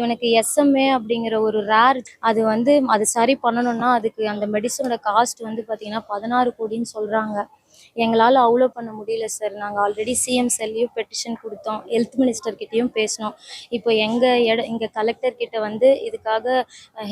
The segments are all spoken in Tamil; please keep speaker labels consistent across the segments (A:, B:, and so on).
A: இவனுக்கு SMA அப்படிங்கிற ஒரு ரேர். அது சரி பண்ணணும்னா அதுக்கு அந்த மெடிசனோட காஸ்ட் பார்த்தீங்கன்னா 16 கோடின்னு சொல்கிறாங்க. எங்களால் அவ்வளோ பண்ண முடியல சார். நாங்கள் ஆல்ரெடி சிஎம் செல்லையும் பெட்டிஷன் கொடுத்தோம், ஹெல்த் மினிஸ்டர்கிட்டையும் பேசினோம். இப்போ இங்கே கலெக்டர்கிட்ட இதுக்காக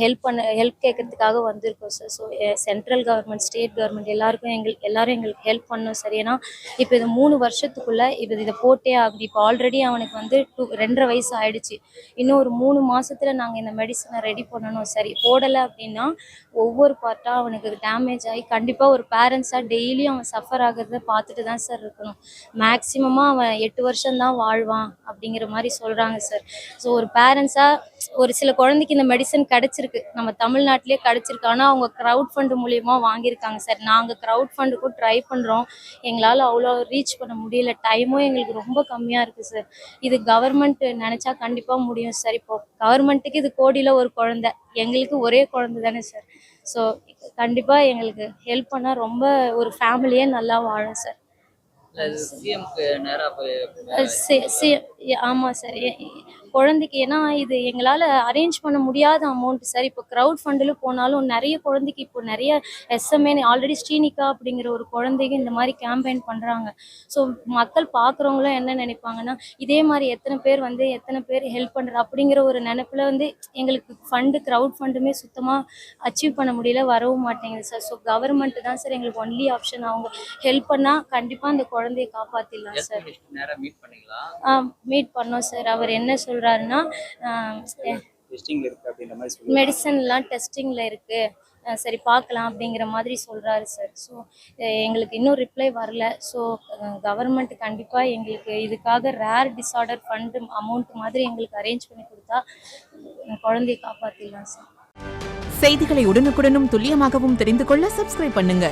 A: ஹெல்ப் கேட்கறதுக்காக வந்திருக்கோம் sir. So central government, state government எல்லாரும் எங்களுக்கு ஹெல்ப் பண்ணணும் சார். ஏன்னா இப்போ இது 3 வருஷத்துக்குள்ளே இதை போட்டே ஆகுது. இப்போ ஆல்ரெடி அவனுக்கு 2.5 வயசு ஆயிடுச்சு. இன்னும் ஒரு 3 மாதத்தில் நாங்கள் இந்த மெடிசனை ரெடி பண்ணணும். சரி போடலை அப்படின்னா ஒவ்வொரு பார்ட்டாக அவனுக்கு டேமேஜ் ஆகி கண்டிப்பாக ஒரு பேரண்ட்ஸாக டெய்லியும் அவன் சஃபர் ஆகிறத பார்த்துட்டு தான் சார் இருக்கணும். மேக்ஸிமமாக அவன் 8 வருஷம்தான் வாழ்வான் அப்படிங்கிற மாதிரி சொல்கிறாங்க சார். ஸோ ஒரு பேரண்ட்ஸாக ஒரு சில குழந்தைக்கு இந்த மெடிசன் கிடச்சிருக்கு, நம்ம தமிழ்நாட்டிலே கிடச்சிருக்கு. ஆனால் அவங்க க்ரௌட் ஃபண்டு மூலியமா வாங்கியிருக்காங்க சார். நாங்கள் க்ரௌட் ஃபண்டுக்கும் ட்ரை பண்ணுறோம், எங்களால் அவ்வளோ ரீச் பண்ண முடியல. டைமும் எங்களுக்கு ரொம்ப கம்மியாக இருக்குது சார். இது கவர்மெண்ட் நினச்சா கண்டிப்பாக முடியும் சார். இப்போ கவர்மெண்ட்டுக்கு இது கோடியில் ஒரு குழந்தை, எங்களுக்கு ஒரே குழந்தை தானே சார். ஸோ கண்டிப்பாக எங்களுக்கு ஹெல்ப் பண்ணால் ரொம்ப ஒரு ஃபேமிலியே நல்லா வாழும் சார். ஆமாம் சார். குழந்தைக்கு ஏன்னா இது எங்களால் அரேஞ்ச் பண்ண முடியாத அமௌண்ட் சார். இப்போ க்ரௌட் ஃபண்டில் போனாலும் நிறைய குழந்தைக்கு இப்போ நிறைய SMA ஆல்ரெடி ஸ்ரீனிகா அப்படிங்கிற ஒரு குழந்தைக்கு இந்த மாதிரி கேம்பெயின் பண்ணுறாங்க. ஸோ மக்கள் பார்க்குறவங்களும் என்ன நினைப்பாங்கன்னா, இதே மாதிரி எத்தனை பேர் ஹெல்ப் பண்ணுறது அப்படிங்கிற ஒரு நினைப்பில் எங்களுக்கு க்ரௌட் ஃபண்டுமே சுத்தமாக அச்சீவ் பண்ண முடியல, வரவும் மாட்டேங்குது சார். ஸோ கவர்மெண்ட் தான் சார் எங்களுக்கு ஒன்லி ஆப்ஷன். அவங்க ஹெல்ப் பண்ணால் கண்டிப்பாக அந்த குழந்தைய காப்பாற்றிடலாம் சார். மீட் பண்ணோம் சார். அவர் என்ன சொல்கிறாருன்னா, மெடிசன்லாம் டெஸ்டிங்கில் இருக்குது, சரி பார்க்கலாம் அப்படிங்கிற மாதிரி சொல்கிறாரு சார். ஸோ எங்களுக்கு இன்னும் ரிப்ளை வரல. ஸோ கவர்மெண்ட் கண்டிப்பாக எங்களுக்கு இதுக்காக ரேர் டிஸார்டர் ஃபண்டு அமௌண்ட் மாதிரி எங்களுக்கு அரேஞ்ச் பண்ணி கொடுத்தா குழந்தைய காப்பாற்றிடலாம் சார்.
B: செய்திகளை உடனுக்குடனும் துல்லியமாகவும் தெரிந்து கொள்ள சப்ஸ்கிரைப் பண்ணுங்க.